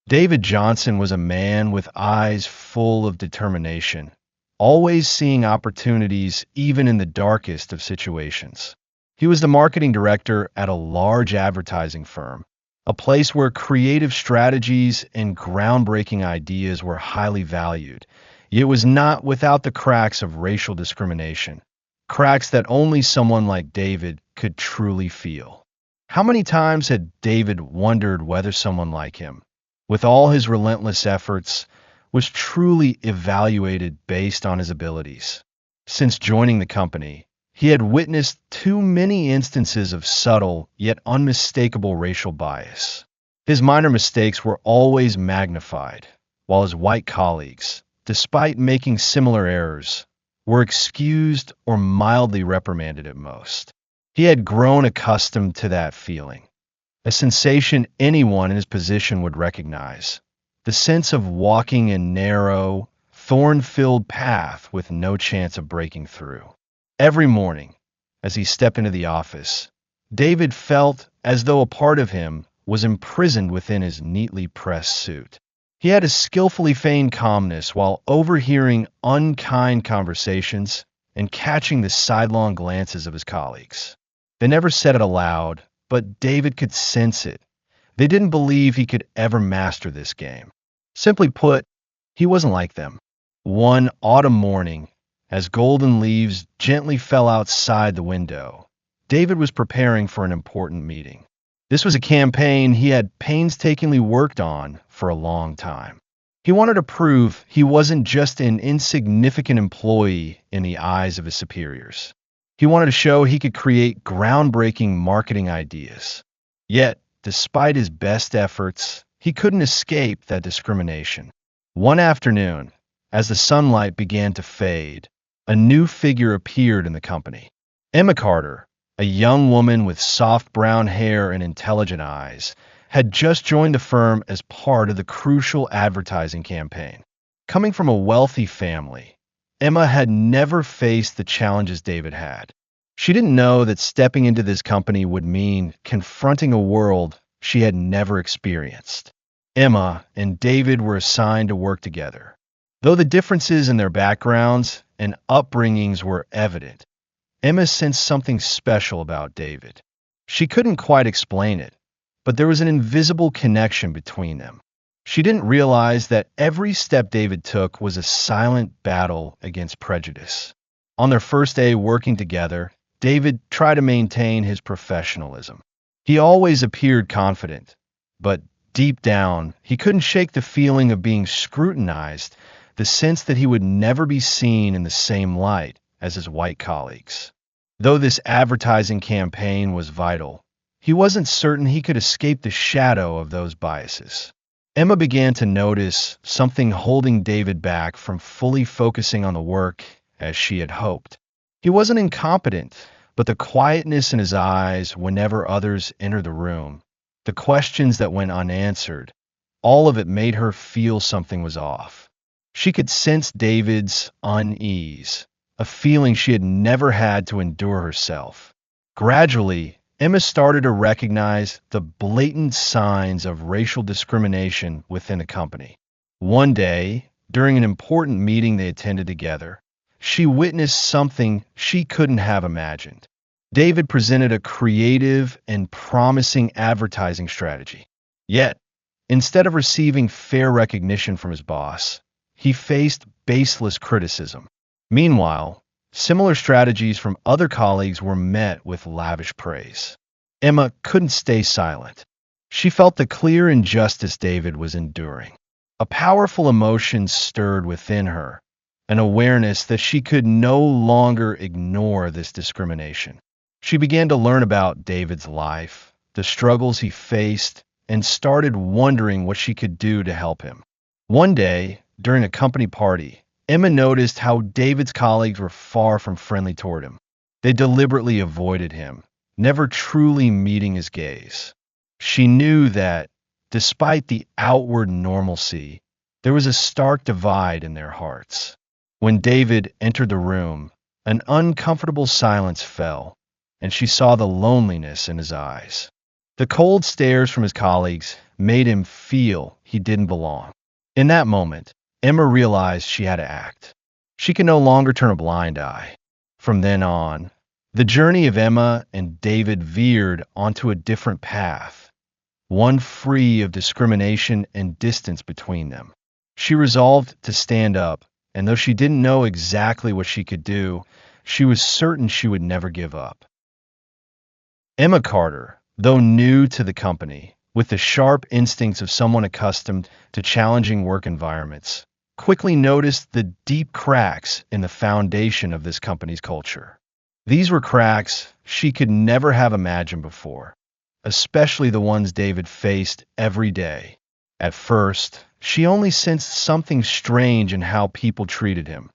David Johnson was a man with eyes full of determination, always seeing opportunities even in the darkest of situations. He was the marketing director at a large advertising firm, a place where creative strategies and groundbreaking ideas were highly valued. It was not without the cracks of racial discrimination, cracks that only someone like David could truly feel. How many times had David wondered whether someone like him, with all his relentless efforts, was truly evaluated based on his abilities? Since joining the company, he had witnessed too many instances of subtle yet unmistakable racial bias. His minor mistakes were always magnified, while his white colleagues, despite making similar errors, were excused or mildly reprimanded at most. He had grown accustomed to that feeling, a sensation anyone in his position would recognize, the sense of walking a narrow, thorn-filled path with no chance of breaking through. Every morning, as he stepped into the office, David felt as though a part of him was imprisoned within his neatly pressed suit. He had a skillfully feigned calmness while overhearing unkind conversations and catching the sidelong glances of his colleagues. They never said it aloud, but David could sense it. They didn't believe he could ever master this game. Simply put, he wasn't like them. One autumn morning, as golden leaves gently fell outside the window, David was preparing for an important meeting. This was a campaign he had painstakingly worked on for a long time. He wanted to prove he wasn't just an insignificant employee in the eyes of his superiors. He wanted to show he could create groundbreaking marketing ideas. Yet, despite his best efforts, he couldn't escape that discrimination. One afternoon, as the sunlight began to fade, a new figure appeared in the company. Emma Carter, a young woman with soft brown hair and intelligent eyes, had just joined the firm as part of the crucial advertising campaign. Coming from a wealthy family, Emma had never faced the challenges David had. She didn't know that stepping into this company would mean confronting a world she had never experienced. Emma and David were assigned to work together. Though the differences in their backgrounds and upbringings were evident, Emma sensed something special about David. She couldn't quite explain it, but there was an invisible connection between them. She didn't realize that every step David took was a silent battle against prejudice. On their first day working together, David tried to maintain his professionalism. He always appeared confident, but deep down, he couldn't shake the feeling of being scrutinized, the sense that he would never be seen in the same light as his white colleagues. Though this advertising campaign was vital, he wasn't certain he could escape the shadow of those biases. Emma began to notice something holding David back from fully focusing on the work as she had hoped. He wasn't incompetent, but the quietness in his eyes whenever others entered the room, the questions that went unanswered, all of it made her feel something was off. She could sense David's unease, a feeling she had never had to endure herself. Gradually, Emma started to recognize the blatant signs of racial discrimination within the company. One day, during an important meeting they attended together, she witnessed something she couldn't have imagined. David presented a creative and promising advertising strategy. Yet, instead of receiving fair recognition from his boss, he faced baseless criticism. Meanwhile, similar strategies from other colleagues were met with lavish praise. Emma couldn't stay silent. She felt the clear injustice David was enduring. A powerful emotion stirred within her, an awareness that she could no longer ignore this discrimination. She began to learn about David's life, the struggles he faced, and started wondering what she could do to help him. One day, during a company party, Emma noticed how David's colleagues were far from friendly toward him. They deliberately avoided him, never truly meeting his gaze. She knew that, despite the outward normalcy, there was a stark divide in their hearts. When David entered the room, an uncomfortable silence fell, and she saw the loneliness in his eyes. The cold stares from his colleagues made him feel he didn't belong. In that moment, Emma realized she had to act. She could no longer turn a blind eye. From then on, the journey of Emma and David veered onto a different path, one free of discrimination and distance between them. She resolved to stand up, and though she didn't know exactly what she could do, she was certain she would never give up. Emma Carter, though new to the company, with the sharp instincts of someone accustomed to challenging work environments, quickly noticed the deep cracks in the foundation of this company's culture. These were cracks she could never have imagined before, especially the ones David faced every day. At first, she only sensed something strange in how people treated him,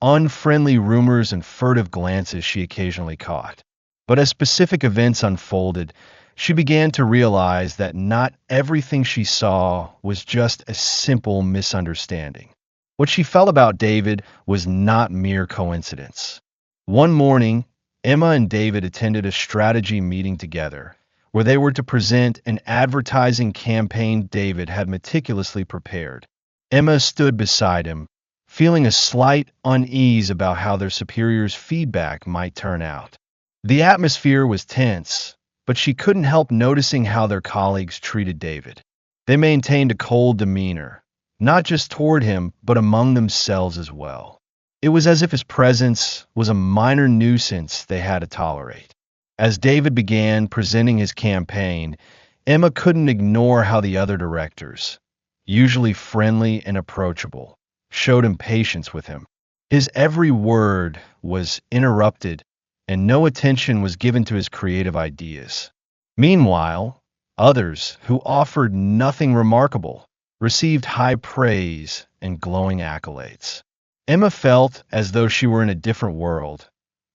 unfriendly rumors and furtive glances she occasionally caught. But as specific events unfolded, she began to realize that not everything she saw was just a simple misunderstanding. What she felt about David was not mere coincidence. One morning, Emma and David attended a strategy meeting together, where they were to present an advertising campaign David had meticulously prepared. Emma stood beside him, feeling a slight unease about how their superior's feedback might turn out. The atmosphere was tense, but she couldn't help noticing how their colleagues treated David. They maintained a cold demeanor, not just toward him, but among themselves as well. It was as if his presence was a minor nuisance they had to tolerate. As David began presenting his campaign, Emma couldn't ignore how the other directors, usually friendly and approachable, showed impatience with him. His every word was interrupted, and no attention was given to his creative ideas. Meanwhile, others, who offered nothing remarkable, received high praise and glowing accolades. Emma felt as though she were in a different world,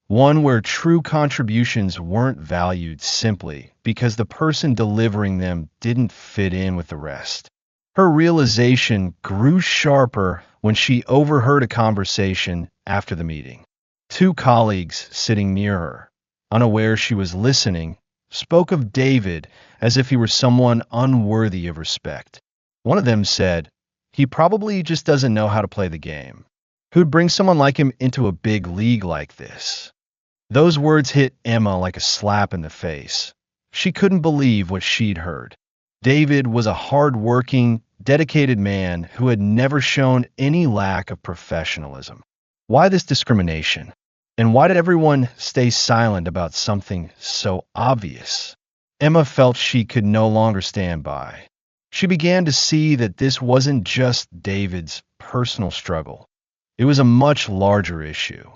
one where true contributions weren't valued simply because the person delivering them didn't fit in with the rest. Her realization grew sharper when she overheard a conversation after the meeting. Two colleagues sitting near her, unaware she was listening, spoke of David as if he were someone unworthy of respect. One of them said, "He probably just doesn't know how to play the game. Who'd bring someone like him into a big league like this?" Those words hit Emma like a slap in the face. She couldn't believe what she'd heard. David was a hard-working, dedicated man who had never shown any lack of professionalism. Why this discrimination? And why did everyone stay silent about something so obvious? Emma felt she could no longer stand by. She began to see that this wasn't just David's personal struggle. It was a much larger issue.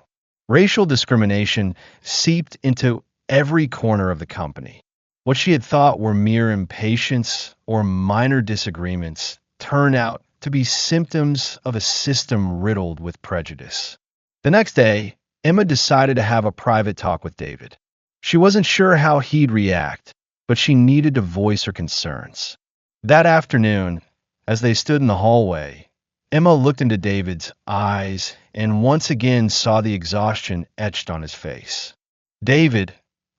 Racial discrimination seeped into every corner of the company. What she had thought were mere impatience or minor disagreements turned out to be symptoms of a system riddled with prejudice. The next day, Emma decided to have a private talk with David. She wasn't sure how he'd react, but she needed to voice her concerns. That afternoon, as they stood in the hallway, Emma looked into David's eyes and once again saw the exhaustion etched on his face. "David,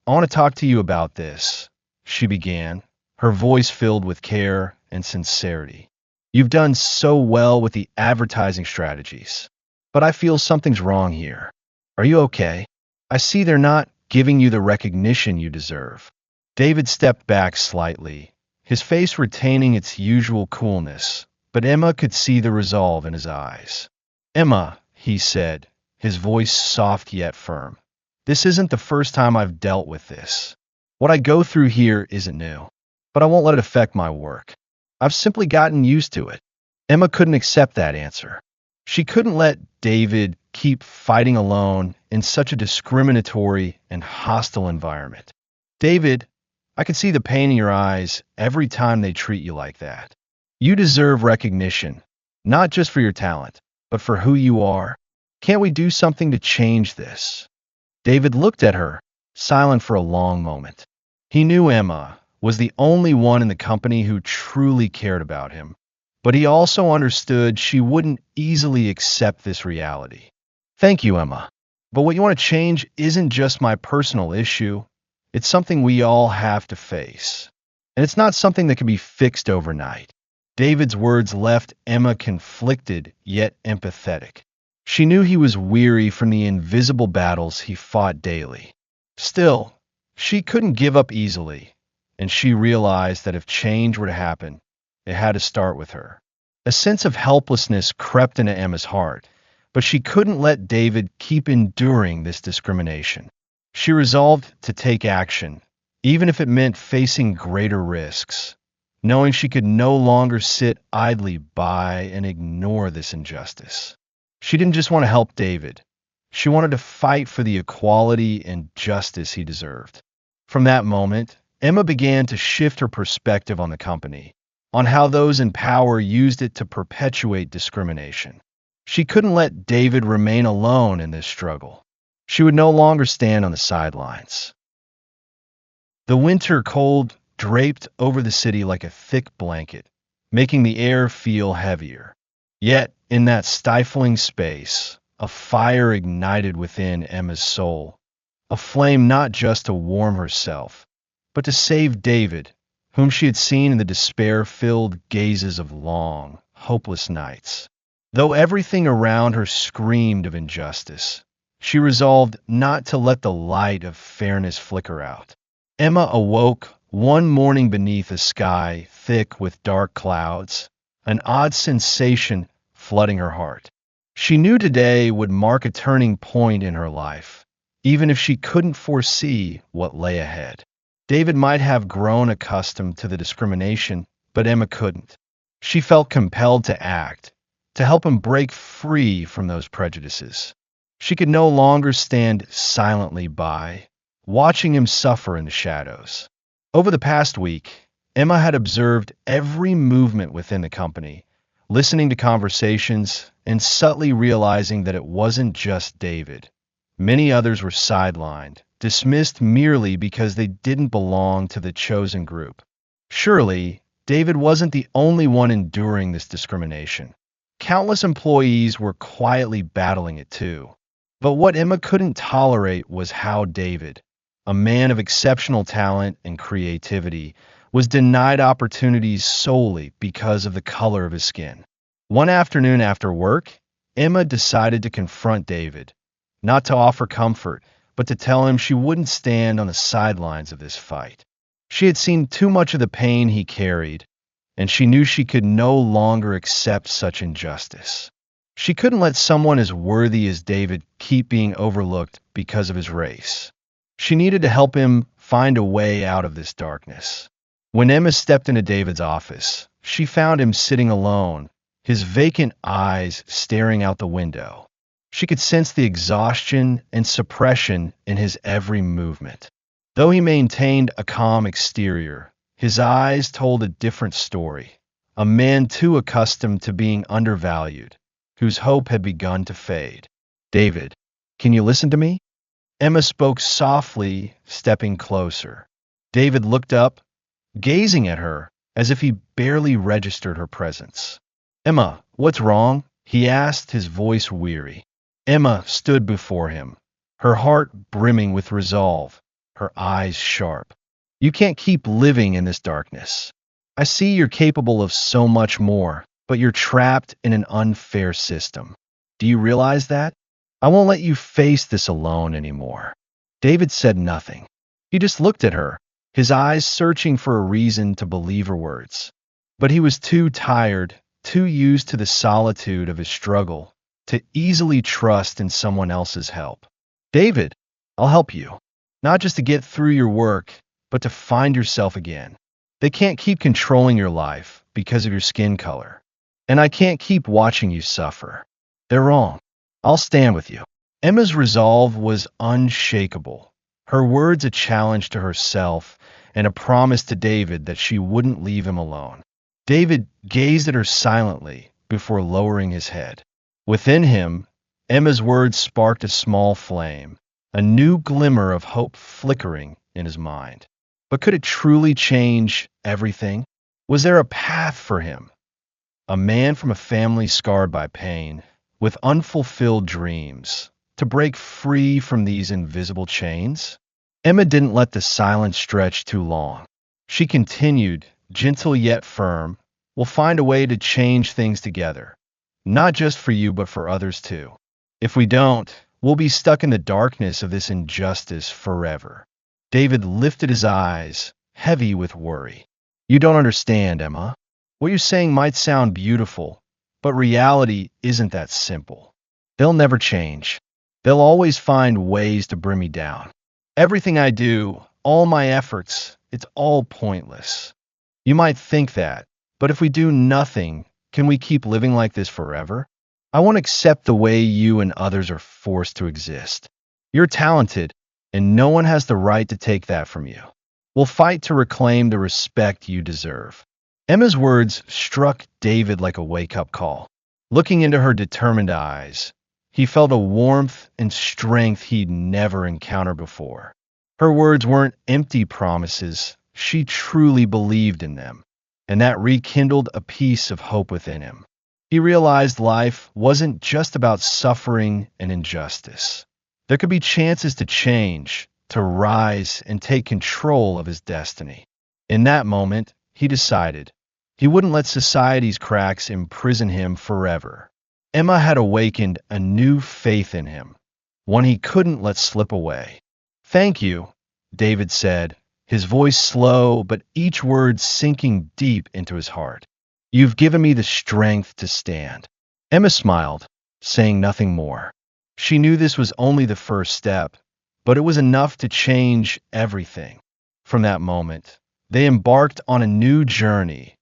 I want to talk to you about this," she began, her voice filled with care and sincerity. "You've done so well with the advertising strategies, but I feel something's wrong here. Are you okay? I see they're not giving you the recognition you deserve." David stepped back slightly, his face retaining its usual coolness, but Emma could see the resolve in his eyes. "Emma," he said, his voice soft yet firm, "this isn't the first time I've dealt with this. What I go through here isn't new, but I won't let it affect my work. I've simply gotten used to it." Emma couldn't accept that answer. She couldn't let David keep fighting alone in such a discriminatory and hostile environment. "David, I can see the pain in your eyes every time they treat you like that. You deserve recognition, not just for your talent, but for who you are. Can't we do something to change this?" David looked at her, silent for a long moment. He knew Emma was the only one in the company who truly cared about him, but he also understood she wouldn't easily accept this reality. "Thank you, Emma. But what you want to change isn't just my personal issue. It's something we all have to face." and it's not something that can be fixed overnight. David's words left Emma conflicted yet empathetic. She knew he was weary from the invisible battles he fought daily. Still, she couldn't give up easily, and she realized that if change were to happen, it had to start with her. A sense of helplessness crept into Emma's heart, but she couldn't let David keep enduring this discrimination. She resolved to take action, even if it meant facing greater risks, knowing she could no longer sit idly by and ignore this injustice. She didn't just want to help David. She wanted to fight for the equality and justice he deserved. From that moment, Emma began to shift her perspective on the company, on how those in power used it to perpetuate discrimination. She couldn't let David remain alone in this struggle. She would no longer stand on the sidelines. The winter cold draped over the city like a thick blanket, making the air feel heavier. Yet, in that stifling space, a fire ignited within Emma's soul, a flame not just to warm herself, but to save David, whom she had seen in the despair-filled gazes of long, hopeless nights. Though everything around her screamed of injustice, she resolved not to let the light of fairness flicker out. Emma awoke one morning beneath a sky thick with dark clouds, an odd sensation flooding her heart. She knew today would mark a turning point in her life, even if she couldn't foresee what lay ahead. David might have grown accustomed to the discrimination, but Emma couldn't. She felt compelled to act, to help him break free from those prejudices. She could no longer stand silently by, watching him suffer in the shadows. Over the past week, Emma had observed every movement within the company, listening to conversations and subtly realizing that it wasn't just David. Many others were sidelined, dismissed merely because they didn't belong to the chosen group. Surely, David wasn't the only one enduring this discrimination. Countless employees were quietly battling it too. But what Emma couldn't tolerate was how David, a man of exceptional talent and creativity, was denied opportunities solely because of the color of his skin. One afternoon after work, Emma decided to confront David, not to offer comfort, but to tell him she wouldn't stand on the sidelines of this fight. She had seen too much of the pain he carried, and she knew she could no longer accept such injustice. She couldn't let someone as worthy as David keep being overlooked because of his race. She needed to help him find a way out of this darkness. When Emma stepped into David's office, she found him sitting alone, his vacant eyes staring out the window. She could sense the exhaustion and suppression in his every movement. Though he maintained a calm exterior, his eyes told a different story. A man too accustomed to being undervalued, whose hope had begun to fade. "David, can you listen to me?" Emma spoke softly, stepping closer. David looked up, gazing at her as if he barely registered her presence. "Emma, what's wrong?" he asked, his voice weary. Emma stood before him, her heart brimming with resolve, her eyes sharp. "You can't keep living in this darkness. I see you're capable of so much more, but you're trapped in an unfair system. Do you realize that? I won't let you face this alone anymore." David said nothing. He just looked at her, his eyes searching for a reason to believe her words. But he was too tired, too used to the solitude of his struggle, to easily trust in someone else's help. "David, I'll help you. Not just to get through your work, but to find yourself again. They can't keep controlling your life because of your skin color. And I can't keep watching you suffer. They're wrong. I'll stand with you." Emma's resolve was unshakable, her words a challenge to herself and a promise to David that she wouldn't leave him alone. David gazed at her silently before lowering his head. Within him, Emma's words sparked a small flame, a new glimmer of hope flickering in his mind. But could it truly change everything? Was there a path for him? A man from a family scarred by pain, with unfulfilled dreams, to break free from these invisible chains? Emma didn't let the silence stretch too long. She continued, gentle yet firm, "We'll find a way to change things together. Not just for you, but for others too. If we don't, we'll be stuck in the darkness of this injustice forever." David lifted his eyes, heavy with worry. "You don't understand, Emma. What you're saying might sound beautiful, but reality isn't that simple. They'll never change. They'll always find ways to bring me down. Everything I do, all my efforts, it's all pointless. You might think that, but if we do nothing, can we keep living like this forever? I won't accept the way you and others are forced to exist. You're talented, and no one has the right to take that from you. We'll fight to reclaim the respect you deserve." Emma's words struck David like a wake-up call. Looking into her determined eyes, he felt a warmth and strength he'd never encountered before. Her words weren't empty promises. She truly believed in them, and that rekindled a piece of hope within him. He realized life wasn't just about suffering and injustice. There could be chances to change, to rise, and take control of his destiny. In that moment, he decided he wouldn't let society's cracks imprison him forever. Emma had awakened a new faith in him, one he couldn't let slip away. "Thank you," David said, his voice slow but each word sinking deep into his heart. "You've given me the strength to stand." Emma smiled, saying nothing more. She knew this was only the first step, but it was enough to change everything. From that moment, they embarked on a new journey,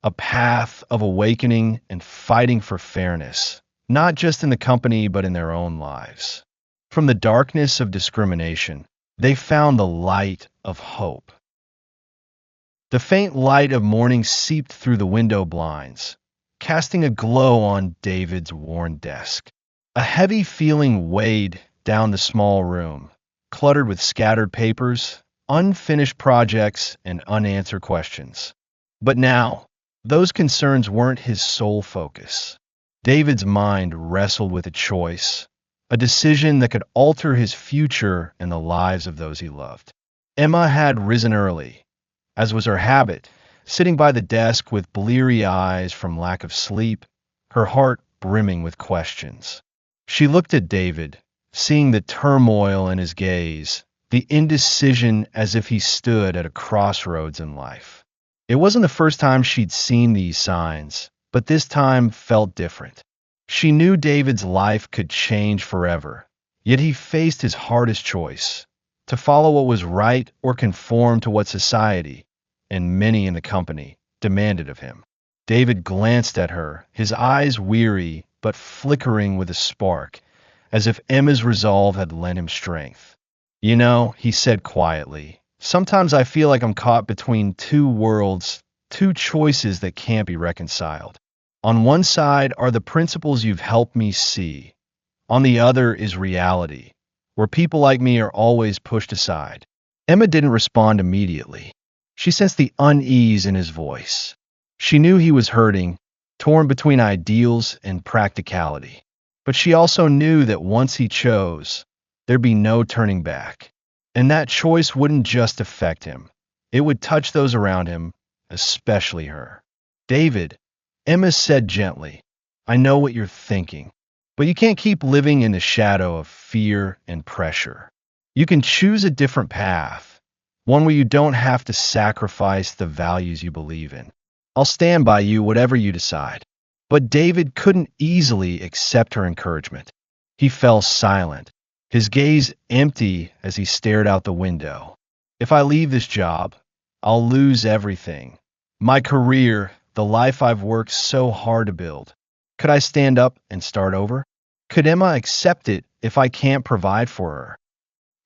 a path of awakening and fighting for fairness, not just in the company but in their own lives. From the darkness of discrimination, they found the light of hope. The faint light of morning seeped through the window blinds, casting a glow on David's worn desk. A heavy feeling weighed down the small room, cluttered with scattered papers, unfinished projects, and unanswered questions. But now, those concerns weren't his sole focus. David's mind wrestled with a choice, a decision that could alter his future and the lives of those he loved. Emma had risen early, as was her habit, sitting by the desk with bleary eyes from lack of sleep, her heart brimming with questions. She looked at David, seeing the turmoil in his gaze, the indecision as if he stood at a crossroads in life. It wasn't the first time she'd seen these signs, but this time felt different. She knew David's life could change forever, yet he faced his hardest choice, to follow what was right or conform to what society, and many in the company, demanded of him. David glanced at her, his eyes weary but flickering with a spark, as if Emma's resolve had lent him strength. "You know," he said quietly, "sometimes I feel like I'm caught between two worlds, two choices that can't be reconciled. On one side are the principles you've helped me see. On the other is reality, where people like me are always pushed aside." Emma didn't respond immediately. She sensed the unease in his voice. She knew he was hurting, torn between ideals and practicality. But she also knew that once he chose, there'd be no turning back. And that choice wouldn't just affect him. It would touch those around him, especially her. "David," Emma said gently, "I know what you're thinking, but you can't keep living in the shadow of fear and pressure. You can choose a different path, one where you don't have to sacrifice the values you believe in. I'll stand by you whatever you decide." But David couldn't easily accept her encouragement. He fell silent, his gaze empty as he stared out the window. "If I leave this job, I'll lose everything. My career, the life I've worked so hard to build. Could I stand up and start over? Could Emma accept it if I can't provide for her?"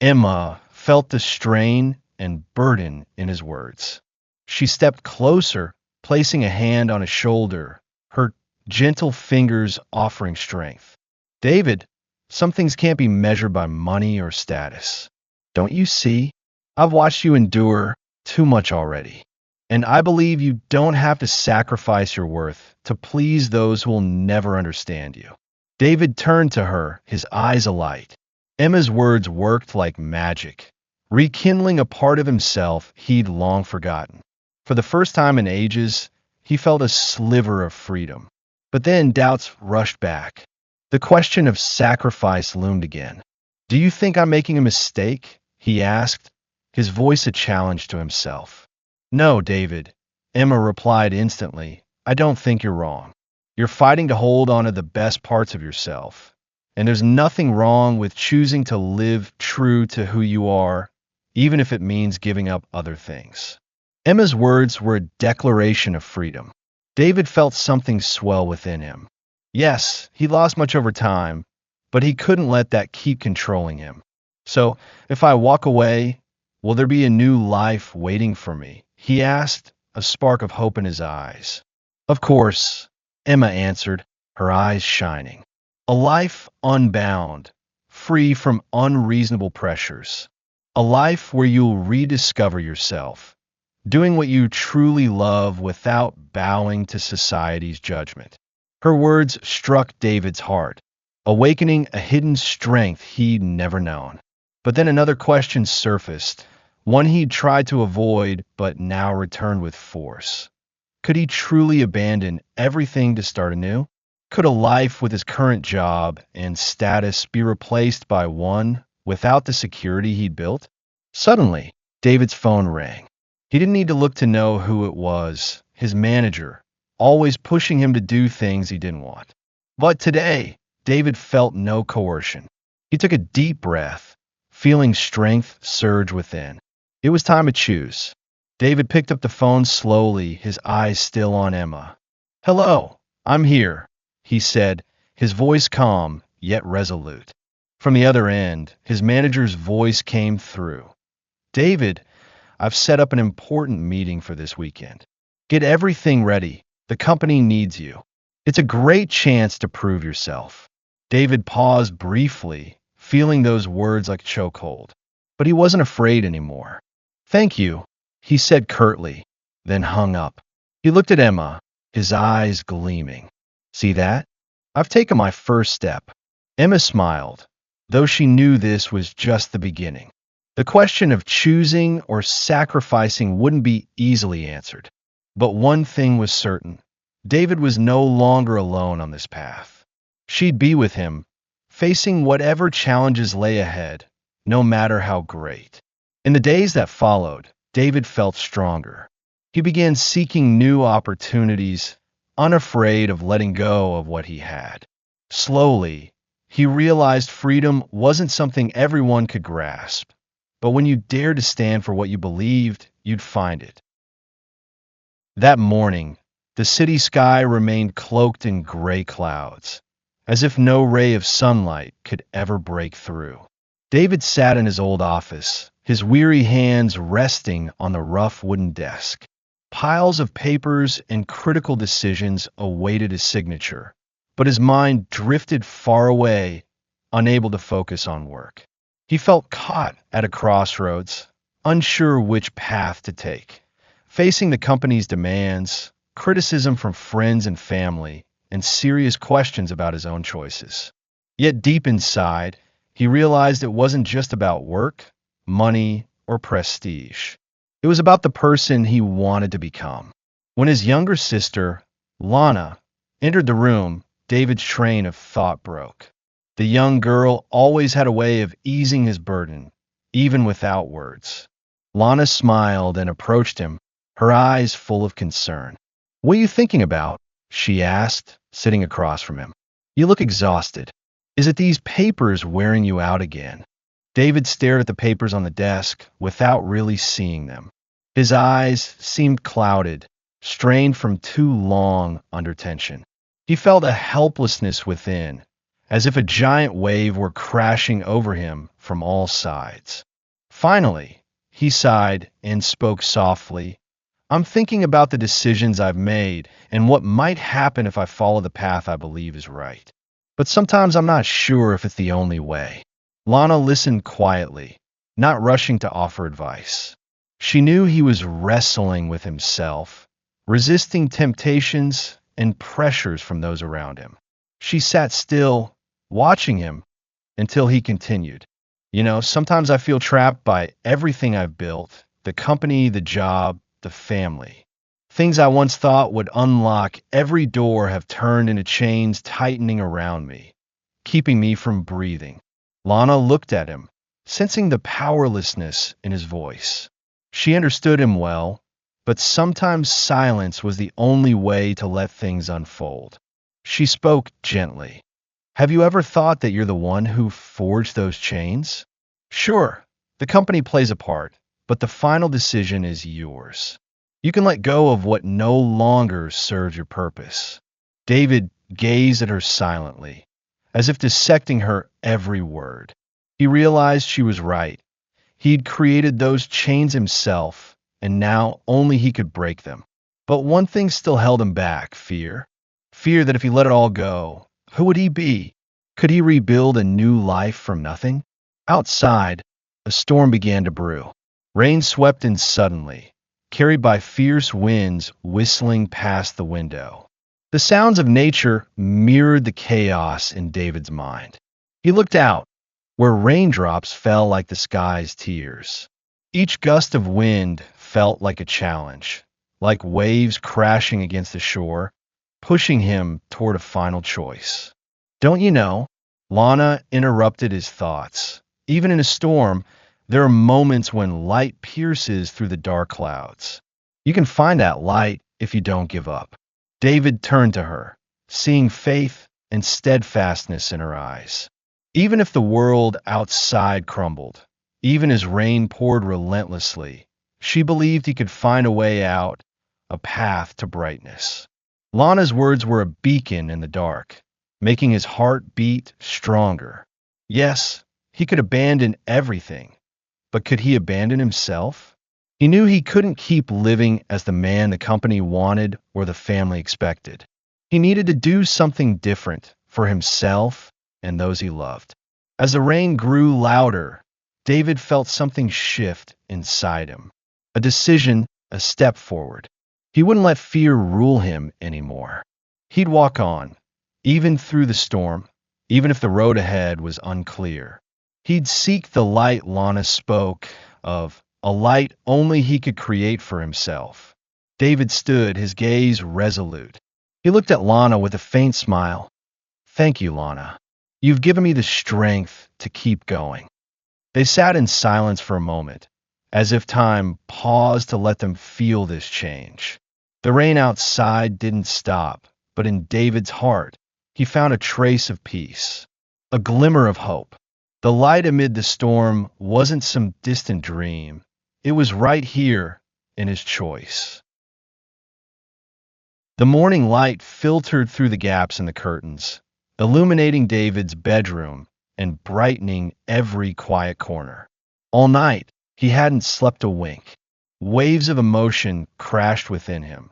Emma felt the strain and burden in his words. She stepped closer, placing a hand on his shoulder, her gentle fingers offering strength. "David, some things can't be measured by money or status. Don't you see? I've watched you endure too much already. And I believe you don't have to sacrifice your worth to please those who will never understand you." David turned to her, his eyes alight. Emma's words worked like magic, rekindling a part of himself he'd long forgotten. For the first time in ages, he felt a sliver of freedom. But then doubts rushed back. The question of sacrifice loomed again. "Do you think I'm making a mistake?" he asked, his voice a challenge to himself. "No, David," Emma replied instantly. "I don't think you're wrong. You're fighting to hold on to the best parts of yourself. And there's nothing wrong with choosing to live true to who you are, even if it means giving up other things." Emma's words were a declaration of freedom. David felt something swell within him. Yes, he lost much over time, but he couldn't let that keep controlling him. "So, if I walk away, will there be a new life waiting for me?" he asked, a spark of hope in his eyes. "Of course," Emma answered, her eyes shining. "A life unbound, free from unreasonable pressures. A life where you'll rediscover yourself, doing what you truly love without bowing to society's judgment." Her words struck David's heart, awakening a hidden strength he'd never known. But then another question surfaced, one he'd tried to avoid but now returned with force. Could he truly abandon everything to start anew? Could a life with his current job and status be replaced by one without the security he'd built? Suddenly, David's phone rang. He didn't need to look to know who it was, his manager, always pushing him to do things he didn't want. But today, David felt no coercion. He took a deep breath, feeling strength surge within. It was time to choose. David picked up the phone slowly, his eyes still on Emma. "Hello, I'm here," he said, his voice calm yet resolute. From the other end, his manager's voice came through. "David, I've set up an important meeting for this weekend. Get everything ready. The company needs you. It's a great chance to prove yourself." David paused briefly, feeling those words like a chokehold. But he wasn't afraid anymore. "Thank you," he said curtly, then hung up. He looked at Emma, his eyes gleaming. "See that? I've taken my first step." Emma smiled, though she knew this was just the beginning. The question of choosing or sacrificing wouldn't be easily answered. But one thing was certain. David was no longer alone on this path. She'd be with him, facing whatever challenges lay ahead, no matter how great. In the days that followed, David felt stronger. He began seeking new opportunities, unafraid of letting go of what he had. Slowly, he realized freedom wasn't something everyone could grasp. But when you dared to stand for what you believed, you'd find it. That morning, the city sky remained cloaked in gray clouds, as if no ray of sunlight could ever break through. David sat in his old office, his weary hands resting on the rough wooden desk. Piles of papers and critical decisions awaited his signature, but his mind drifted far away, unable to focus on work. He felt caught at a crossroads, unsure which path to take, facing the company's demands, criticism from friends and family, and serious questions about his own choices. Yet deep inside, he realized it wasn't just about work, money, or prestige. It was about the person he wanted to become. When his younger sister, Lana, entered the room, David's train of thought broke. The young girl always had a way of easing his burden, even without words. Lana smiled and approached him, her eyes full of concern. "What are you thinking about?" she asked, sitting across from him. "You look exhausted. Is it these papers wearing you out again?" David stared at the papers on the desk without really seeing them. His eyes seemed clouded, strained from too long under tension. He felt a helplessness within, as if a giant wave were crashing over him from all sides. Finally, he sighed and spoke softly. "I'm thinking about the decisions I've made and what might happen if I follow the path I believe is right. But sometimes I'm not sure if it's the only way." Lana listened quietly, not rushing to offer advice. She knew he was wrestling with himself, resisting temptations and pressures from those around him. She sat still, watching him, until he continued. "Sometimes I feel trapped by everything I've built, the company, the job, the family. Things I once thought would unlock every door have turned into chains tightening around me, keeping me from breathing. Lana looked at him, sensing the powerlessness in his voice. She understood him well, but sometimes silence was the only way to let things unfold. She spoke gently. Have you ever thought that you're the one who forged those chains? Sure, the company plays a part, but the final decision is yours. You can let go of what no longer serves your purpose. David gazed at her silently, as if dissecting her every word. He realized she was right. He'd created those chains himself, and now only he could break them. But one thing still held him back, fear. Fear that if he let it all go, who would he be? Could he rebuild a new life from nothing? Outside, a storm began to brew. Rain swept in suddenly, carried by fierce winds whistling past the window. The sounds of nature mirrored the chaos in David's mind. He looked out, where raindrops fell like the sky's tears. Each gust of wind felt like a challenge, like waves crashing against the shore, pushing him toward a final choice. Don't you know? Lana interrupted his thoughts. Even in a storm, there are moments when light pierces through the dark clouds. You can find that light if you don't give up. David turned to her, seeing faith and steadfastness in her eyes. Even if the world outside crumbled, even as rain poured relentlessly, she believed he could find a way out, a path to brightness. Lana's words were a beacon in the dark, making his heart beat stronger. Yes, he could abandon everything, but could he abandon himself? He knew he couldn't keep living as the man the company wanted or the family expected. He needed to do something different for himself and those he loved. As the rain grew louder, David felt something shift inside him. A decision, a step forward. He wouldn't let fear rule him anymore. He'd walk on, even through the storm, even if the road ahead was unclear. He'd seek the light Lana spoke of, a light only he could create for himself. David stood, his gaze resolute. He looked at Lana with a faint smile. Thank you, Lana. You've given me the strength to keep going. They sat in silence for a moment, as if time paused to let them feel this change. The rain outside didn't stop, but in David's heart, he found a trace of peace, a glimmer of hope. The light amid the storm wasn't some distant dream. It was right here in his choice. The morning light filtered through the gaps in the curtains, illuminating David's bedroom and brightening every quiet corner. All night, he hadn't slept a wink. Waves of emotion crashed within him,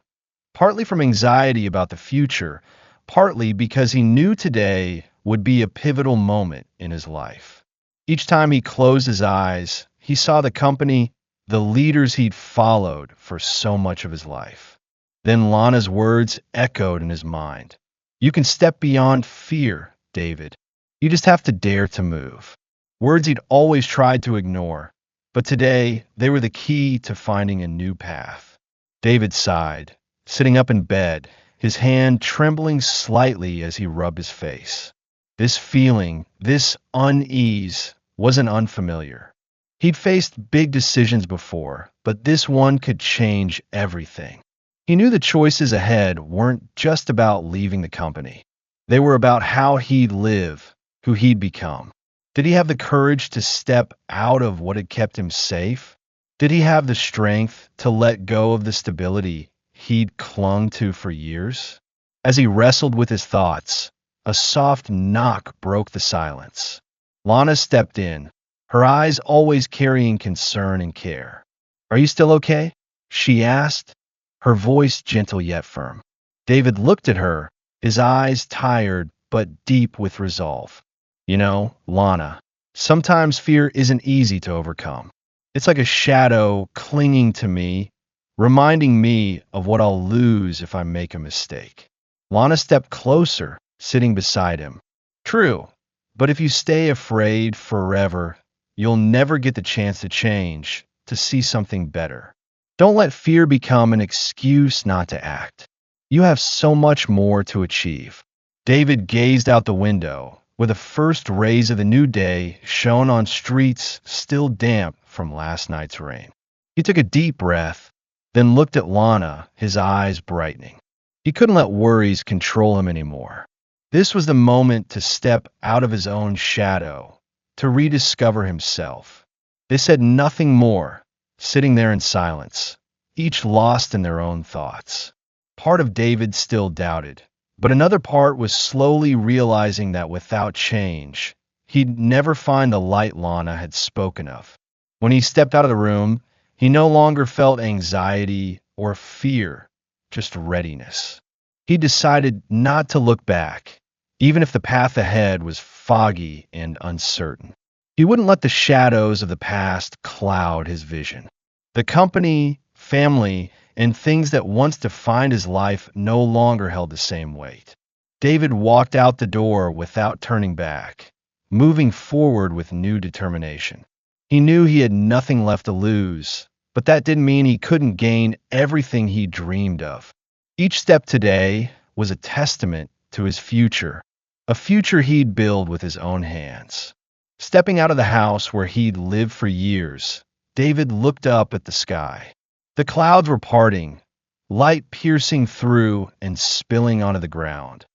partly from anxiety about the future, partly because he knew today would be a pivotal moment in his life. Each time he closed his eyes, he saw the company, the leaders he'd followed for so much of his life. Then Lana's words echoed in his mind. You can step beyond fear, David. You just have to dare to move. Words he'd always tried to ignore, but today they were the key to finding a new path. David sighed, sitting up in bed, his hand trembling slightly as he rubbed his face. This feeling, this unease, wasn't unfamiliar. He'd faced big decisions before, but this one could change everything. He knew the choices ahead weren't just about leaving the company. They were about how he'd live, who he'd become. Did he have the courage to step out of what had kept him safe? Did he have the strength to let go of the stability he'd clung to for years? As he wrestled with his thoughts, a soft knock broke the silence. Lana stepped in, her eyes always carrying concern and care. Are you still okay? She asked, her voice gentle yet firm. David looked at her, his eyes tired but deep with resolve. You know, Lana, sometimes fear isn't easy to overcome. It's like a shadow clinging to me, reminding me of what I'll lose if I make a mistake. Lana stepped closer, sitting beside him. True, but if you stay afraid forever, you'll never get the chance to change, to see something better. Don't let fear become an excuse not to act. You have so much more to achieve. David gazed out the window, where the first rays of the new day shone on streets still damp from last night's rain. He took a deep breath, then looked at Lana, his eyes brightening. He couldn't let worries control him anymore. This was the moment to step out of his own shadow, to rediscover himself. They said nothing more, sitting there in silence, each lost in their own thoughts. Part of David still doubted, but another part was slowly realizing that without change, he'd never find the light Lana had spoken of. When he stepped out of the room, he no longer felt anxiety or fear, just readiness. He decided not to look back, even if the path ahead was foggy and uncertain. He wouldn't let the shadows of the past cloud his vision. The company, family, and things that once defined his life no longer held the same weight. David walked out the door without turning back, moving forward with new determination. He knew he had nothing left to lose, but that didn't mean he couldn't gain everything he dreamed of. Each step today was a testament to his future, a future he'd build with his own hands. Stepping out of the house where he'd lived for years, David looked up at the sky. The clouds were parting, light piercing through and spilling onto the ground,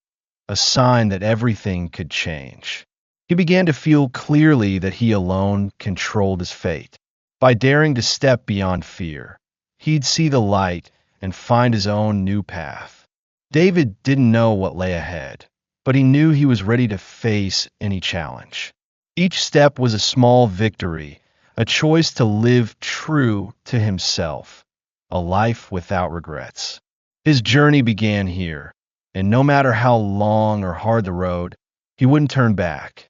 a sign that everything could change. He began to feel clearly that he alone controlled his fate. By daring to step beyond fear, he'd see the light and find his own new path. David didn't know what lay ahead, but he knew he was ready to face any challenge. Each step was a small victory, a choice to live true to himself, a life without regrets. His journey began here, and no matter how long or hard the road, he wouldn't turn back.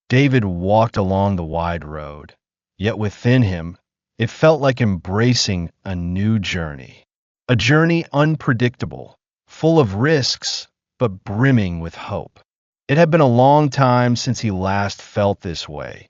David walked along the wide road, yet within him, it felt like embracing a new journey. A journey unpredictable, full of risks, but brimming with hope. It had been a long time since he last felt this way.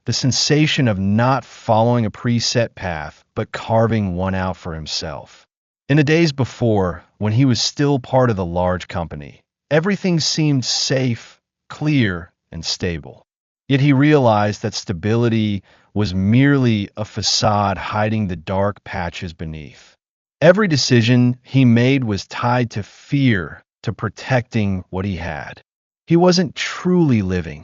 The sensation of not following a preset path, but carving one out for himself. In the days before, when he was still part of the large company, everything seemed safe, clear, and stable. Yet he realized that stability was merely a facade hiding the dark patches beneath. Every decision he made was tied to fear, to protecting what he had. He wasn't truly living.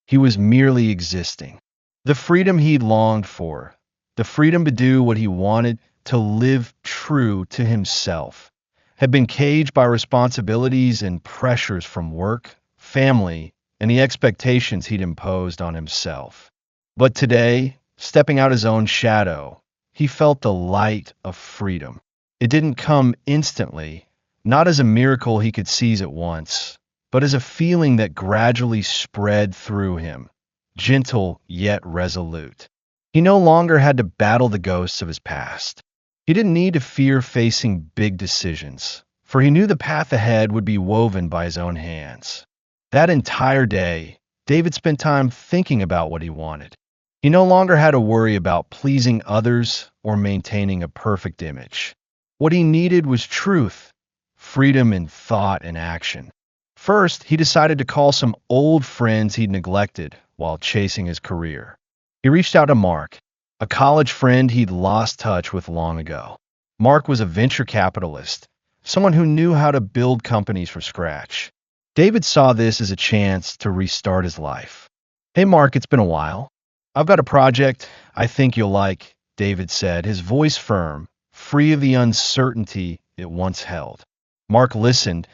He was merely existing. The freedom he'd longed for, the freedom to do what he wanted, to live true to himself, had been caged by responsibilities and pressures from work, family, and the expectations he'd imposed on himself. But today, stepping out his own shadow, he felt the light of freedom. It didn't come instantly, not as a miracle he could seize at once, but as a feeling that gradually spread through him, gentle yet resolute. He no longer had to battle the ghosts of his past. He didn't need to fear facing big decisions, for he knew the path ahead would be woven by his own hands. That entire day, David spent time thinking about what he wanted. He no longer had to worry about pleasing others or maintaining a perfect image. What he needed was truth, freedom in thought and action. First, he decided to call some old friends he'd neglected while chasing his career. He reached out to Mark, a college friend he'd lost touch with long ago. Mark was a venture capitalist, someone who knew how to build companies from scratch. David saw this as a chance to restart his life. "Hey Mark, it's been a while. I've got a project I think you'll like," David said, his voice firm, free of the uncertainty it once held. Mark listened,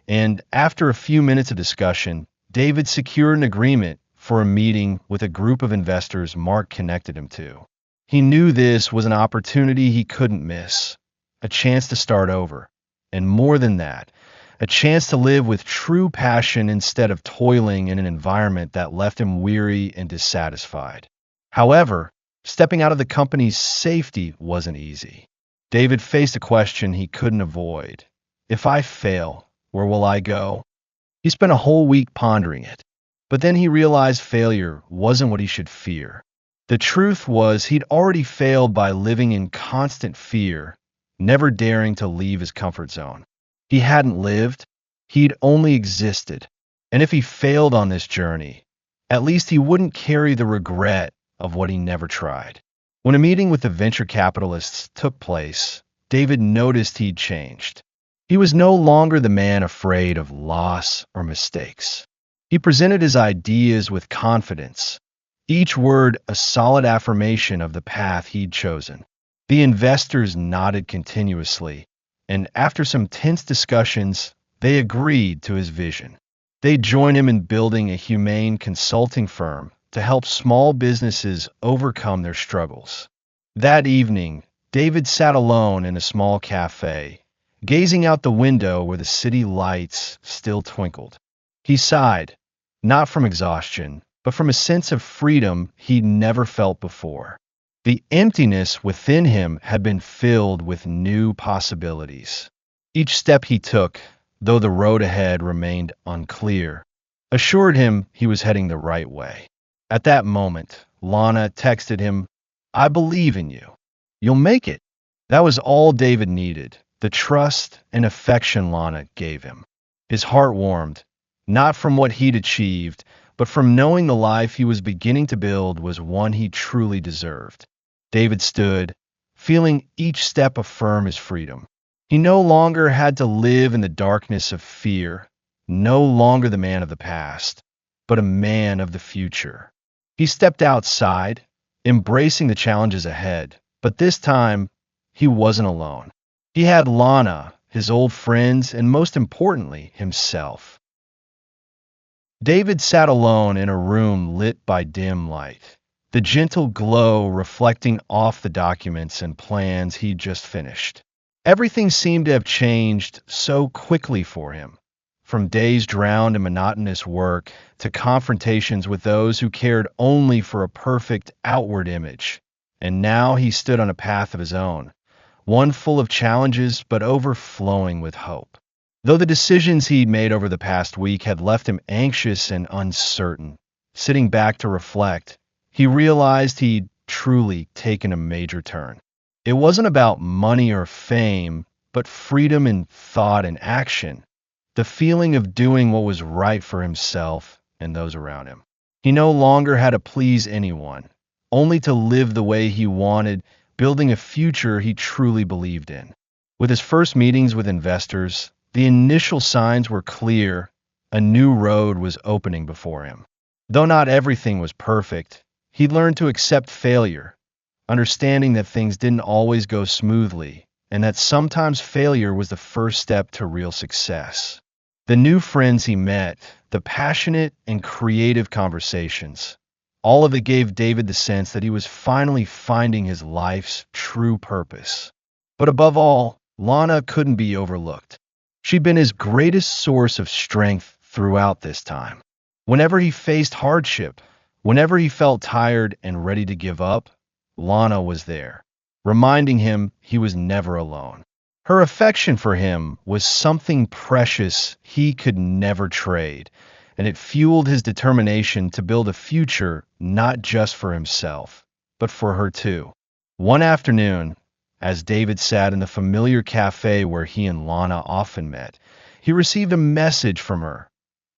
and after a few minutes of discussion, David secured an agreement for a meeting with a group of investors Mark connected him to. He knew this was an opportunity he couldn't miss, a chance to start over, and more than that, a chance to live with true passion instead of toiling in an environment that left him weary and dissatisfied. However, stepping out of the company's safety wasn't easy. David faced a question he couldn't avoid. If I fail, where will I go? He spent a whole week pondering it. But then he realized failure wasn't what he should fear. The truth was he'd already failed by living in constant fear, never daring to leave his comfort zone. He hadn't lived, he'd only existed. And if he failed on this journey, at least he wouldn't carry the regret of what he never tried. When a meeting with the venture capitalists took place, David noticed he'd changed. He was no longer the man afraid of loss or mistakes. He presented his ideas with confidence, each word a solid affirmation of the path he'd chosen. The investors nodded continuously, and after some tense discussions, they agreed to his vision. They'd join him in building a humane consulting firm to help small businesses overcome their struggles. That evening, David sat alone in a small cafe, gazing out the window where the city lights still twinkled. He sighed, not from exhaustion, but from a sense of freedom he'd never felt before. The emptiness within him had been filled with new possibilities. Each step he took, though the road ahead remained unclear, assured him he was heading the right way. At that moment, Lana texted him, "I believe in you. You'll make it." That was all David needed, the trust and affection Lana gave him. His heart warmed, not from what he'd achieved, but from knowing the life he was beginning to build was one he truly deserved. David stood, feeling each step affirm his freedom. He no longer had to live in the darkness of fear, no longer the man of the past, but a man of the future. He stepped outside, embracing the challenges ahead, but this time, he wasn't alone. He had Lana, his old friends, and most importantly, himself. David sat alone in a room lit by dim light, the gentle glow reflecting off the documents and plans he'd just finished. Everything seemed to have changed so quickly for him, from days drowned in monotonous work to confrontations with those who cared only for a perfect outward image. And now he stood on a path of his own, one full of challenges but overflowing with hope. Though the decisions he'd made over the past week had left him anxious and uncertain, sitting back to reflect, he realized he'd truly taken a major turn. It wasn't about money or fame, but freedom in thought and action, the feeling of doing what was right for himself and those around him. He no longer had to please anyone, only to live the way he wanted, building a future he truly believed in. With his first meetings with investors, the initial signs were clear. A new road was opening before him. Though not everything was perfect, he learned to accept failure, understanding that things didn't always go smoothly, and that sometimes failure was the first step to real success. The new friends he met, the passionate and creative conversations, all of it gave David the sense that he was finally finding his life's true purpose. But above all, Lana couldn't be overlooked. She'd been his greatest source of strength throughout this time. Whenever he faced hardship, whenever he felt tired and ready to give up, Lana was there, reminding him he was never alone. Her affection for him was something precious he could never trade, and it fueled his determination to build a future not just for himself, but for her too. One afternoon, as David sat in the familiar cafe where he and Lana often met, he received a message from her.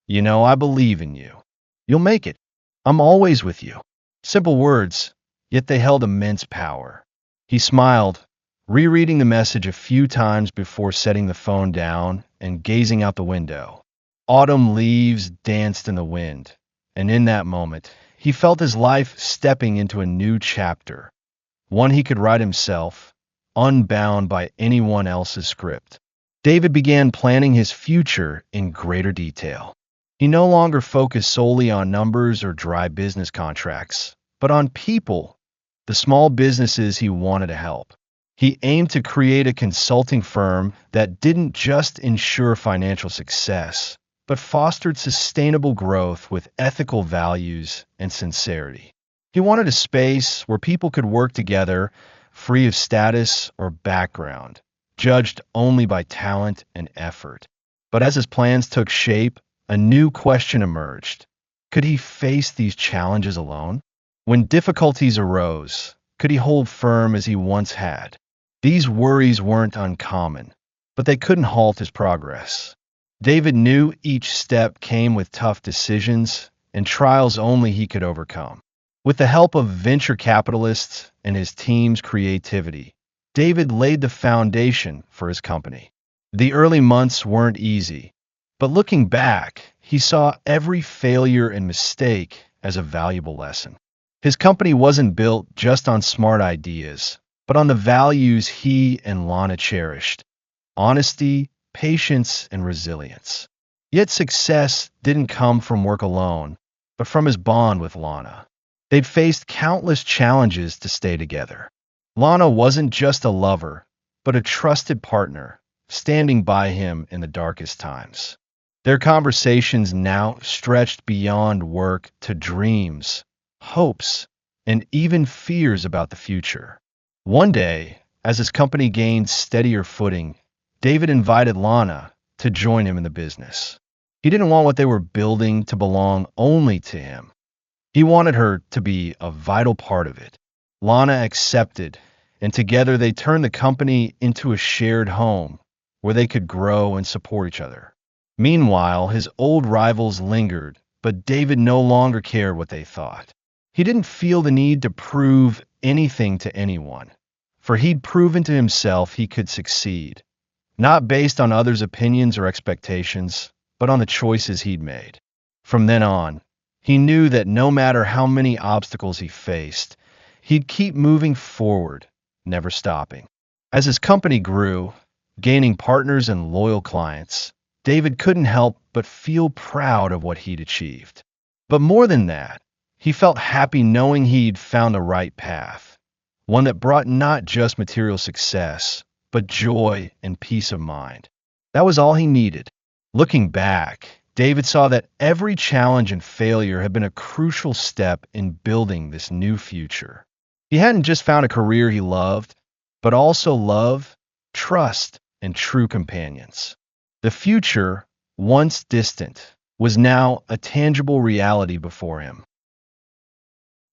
"You know, I believe in you. You'll make it. I'm always with you." Simple words, yet they held immense power. He smiled, rereading the message a few times before setting the phone down and gazing out the window. Autumn leaves danced in the wind, and in that moment, he felt his life stepping into a new chapter, one he could write himself, unbound by anyone else's script. David began planning his future in greater detail. He no longer focused solely on numbers or dry business contracts, but on people, the small businesses he wanted to help. He aimed to create a consulting firm that didn't just ensure financial success, but fostered sustainable growth with ethical values and sincerity. He wanted a space where people could work together, free of status or background, judged only by talent and effort. But as his plans took shape, a new question emerged. Could he face these challenges alone? When difficulties arose, could he hold firm as he once had? These worries weren't uncommon, but they couldn't halt his progress. David knew each step came with tough decisions and trials only he could overcome. With the help of venture capitalists and his team's creativity, David laid the foundation for his company. The early months weren't easy, but looking back, he saw every failure and mistake as a valuable lesson. His company wasn't built just on smart ideas, but on the values he and Lana cherished: honesty, patience, and resilience. Yet success didn't come from work alone, but from his bond with Lana. They'd faced countless challenges to stay together. Lana wasn't just a lover, but a trusted partner, standing by him in the darkest times. Their conversations now stretched beyond work to dreams, hopes, and even fears about the future. One day, as his company gained steadier footing, David invited Lana to join him in the business. He didn't want what they were building to belong only to him. He wanted her to be a vital part of it. Lana accepted, and together they turned the company into a shared home where they could grow and support each other. Meanwhile, his old rivals lingered, but David no longer cared what they thought. He didn't feel the need to prove anything to anyone, for he'd proven to himself he could succeed, not based on others' opinions or expectations, but on the choices he'd made. From then on, he knew that no matter how many obstacles he faced, he'd keep moving forward, never stopping. As his company grew, gaining partners and loyal clients, David couldn't help but feel proud of what he'd achieved. But more than that, he felt happy knowing he'd found the right path, one that brought not just material success, but joy and peace of mind. That was all he needed. Looking back, David saw that every challenge and failure had been a crucial step in building this new future. He hadn't just found a career he loved, but also love, trust, and true companions. The future, once distant, was now a tangible reality before him.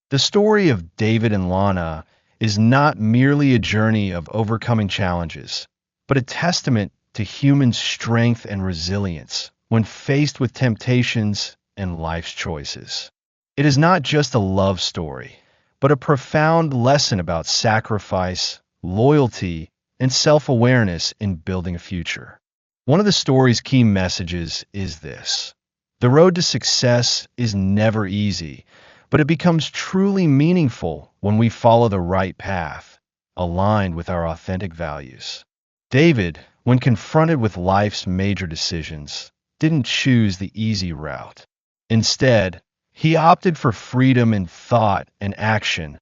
The story of David and Lana is not merely a journey of overcoming challenges, but a testament to human strength and resilience when faced with temptations and life's choices. It is not just a love story, but a profound lesson about sacrifice, loyalty, and self-awareness in building a future. One of the story's key messages is this: the road to success is never easy, but it becomes truly meaningful when we follow the right path, aligned with our authentic values. David, when confronted with life's major decisions, didn't choose the easy route. Instead, he opted for freedom in thought and action,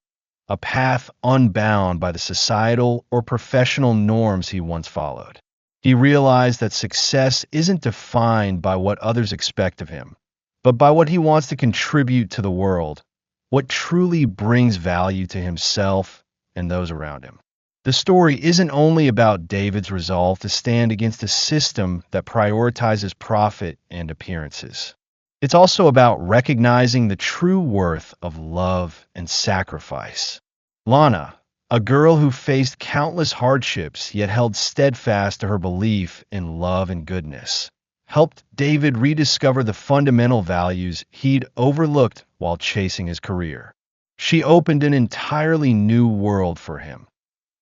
a path unbound by the societal or professional norms he once followed. He realized that success isn't defined by what others expect of him, but by what he wants to contribute to the world, what truly brings value to himself and those around him. The story isn't only about David's resolve to stand against a system that prioritizes profit and appearances. It's also about recognizing the true worth of love and sacrifice. Lana, a girl who faced countless hardships yet held steadfast to her belief in love and goodness, helped David rediscover the fundamental values he'd overlooked while chasing his career. She opened an entirely new world for him,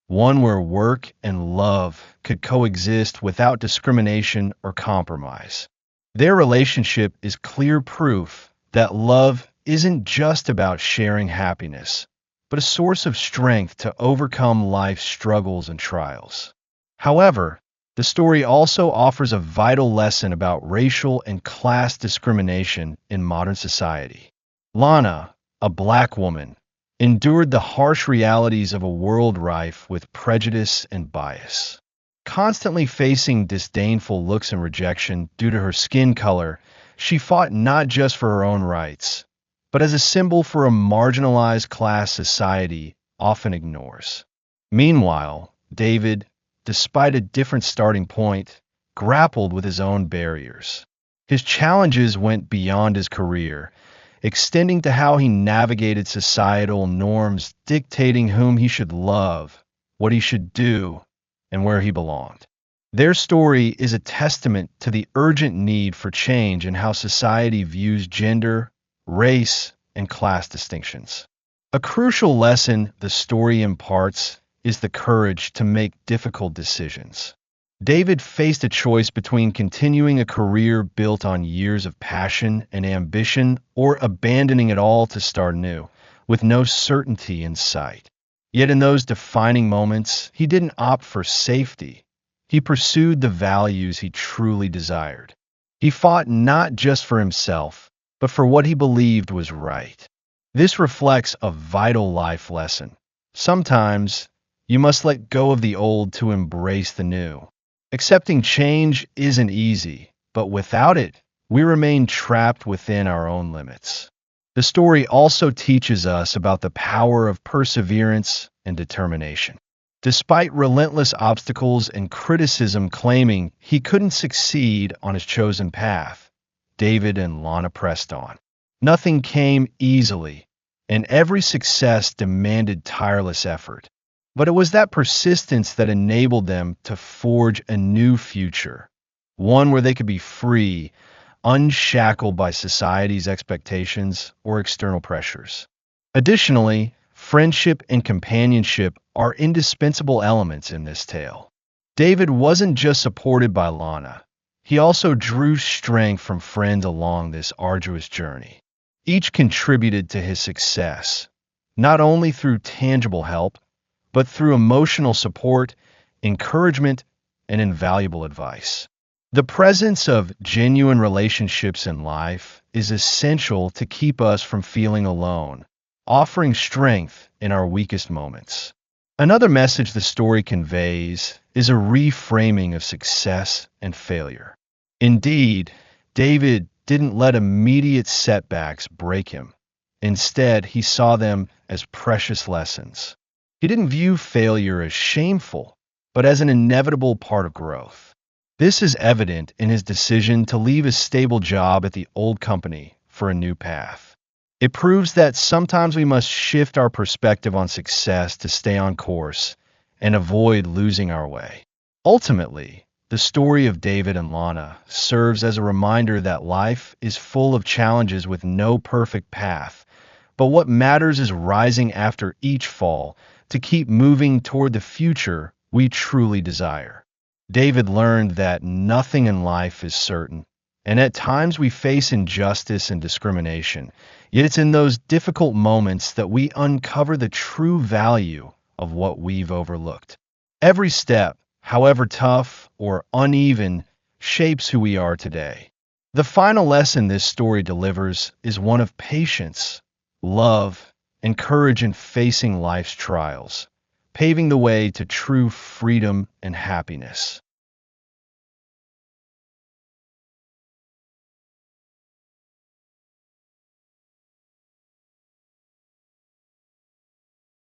one where work and love could coexist without discrimination or compromise. Their relationship is clear proof that love isn't just about sharing happiness, but a source of strength to overcome life's struggles and trials. However, the story also offers a vital lesson about racial and class discrimination in modern society. Lana, a black woman, endured the harsh realities of a world rife with prejudice and bias. Constantly facing disdainful looks and rejection due to her skin color, she fought not just for her own rights, but as a symbol for a marginalized class society often ignores. Meanwhile, David, despite a different starting point, grappled with his own barriers. His challenges went beyond his career, extending to how he navigated societal norms dictating whom he should love, what he should do, and where he belonged. Their story is a testament to the urgent need for change in how society views gender, race, and class distinctions. A crucial lesson the story imparts is the courage to make difficult decisions. David faced a choice between continuing a career built on years of passion and ambition or abandoning it all to start anew, with no certainty in sight. Yet in those defining moments, he didn't opt for safety. He pursued the values he truly desired. He fought not just for himself, but for what he believed was right. This reflects a vital life lesson. Sometimes, you must let go of the old to embrace the new. Accepting change isn't easy, but without it, we remain trapped within our own limits. The story also teaches us about the power of perseverance and determination. Despite relentless obstacles and criticism claiming he couldn't succeed on his chosen path, David and Lana pressed on. Nothing came easily, and every success demanded tireless effort. But it was that persistence that enabled them to forge a new future, one where they could be free, unshackled by society's expectations or external pressures. Additionally, friendship and companionship are indispensable elements in this tale. David wasn't just supported by Lana, he also drew strength from friends along this arduous journey. Each contributed to his success, not only through tangible help, but through emotional support, encouragement, and invaluable advice. The presence of genuine relationships in life is essential to keep us from feeling alone, offering strength in our weakest moments. Another message the story conveys is a reframing of success and failure. Indeed, David didn't let immediate setbacks break him. Instead, he saw them as precious lessons. He didn't view failure as shameful, but as an inevitable part of growth. This is evident in his decision to leave his stable job at the old company for a new path. It proves that sometimes we must shift our perspective on success to stay on course and avoid losing our way. Ultimately, the story of David and Lana serves as a reminder that life is full of challenges with no perfect path, but what matters is rising after each fall to keep moving toward the future we truly desire. David learned that nothing in life is certain, and at times we face injustice and discrimination, yet it's in those difficult moments that we uncover the true value of what we've overlooked. Every step, however tough or uneven, shapes who we are today. The final lesson this story delivers is one of patience, love, and courage in facing life's trials, paving the way to true freedom and happiness.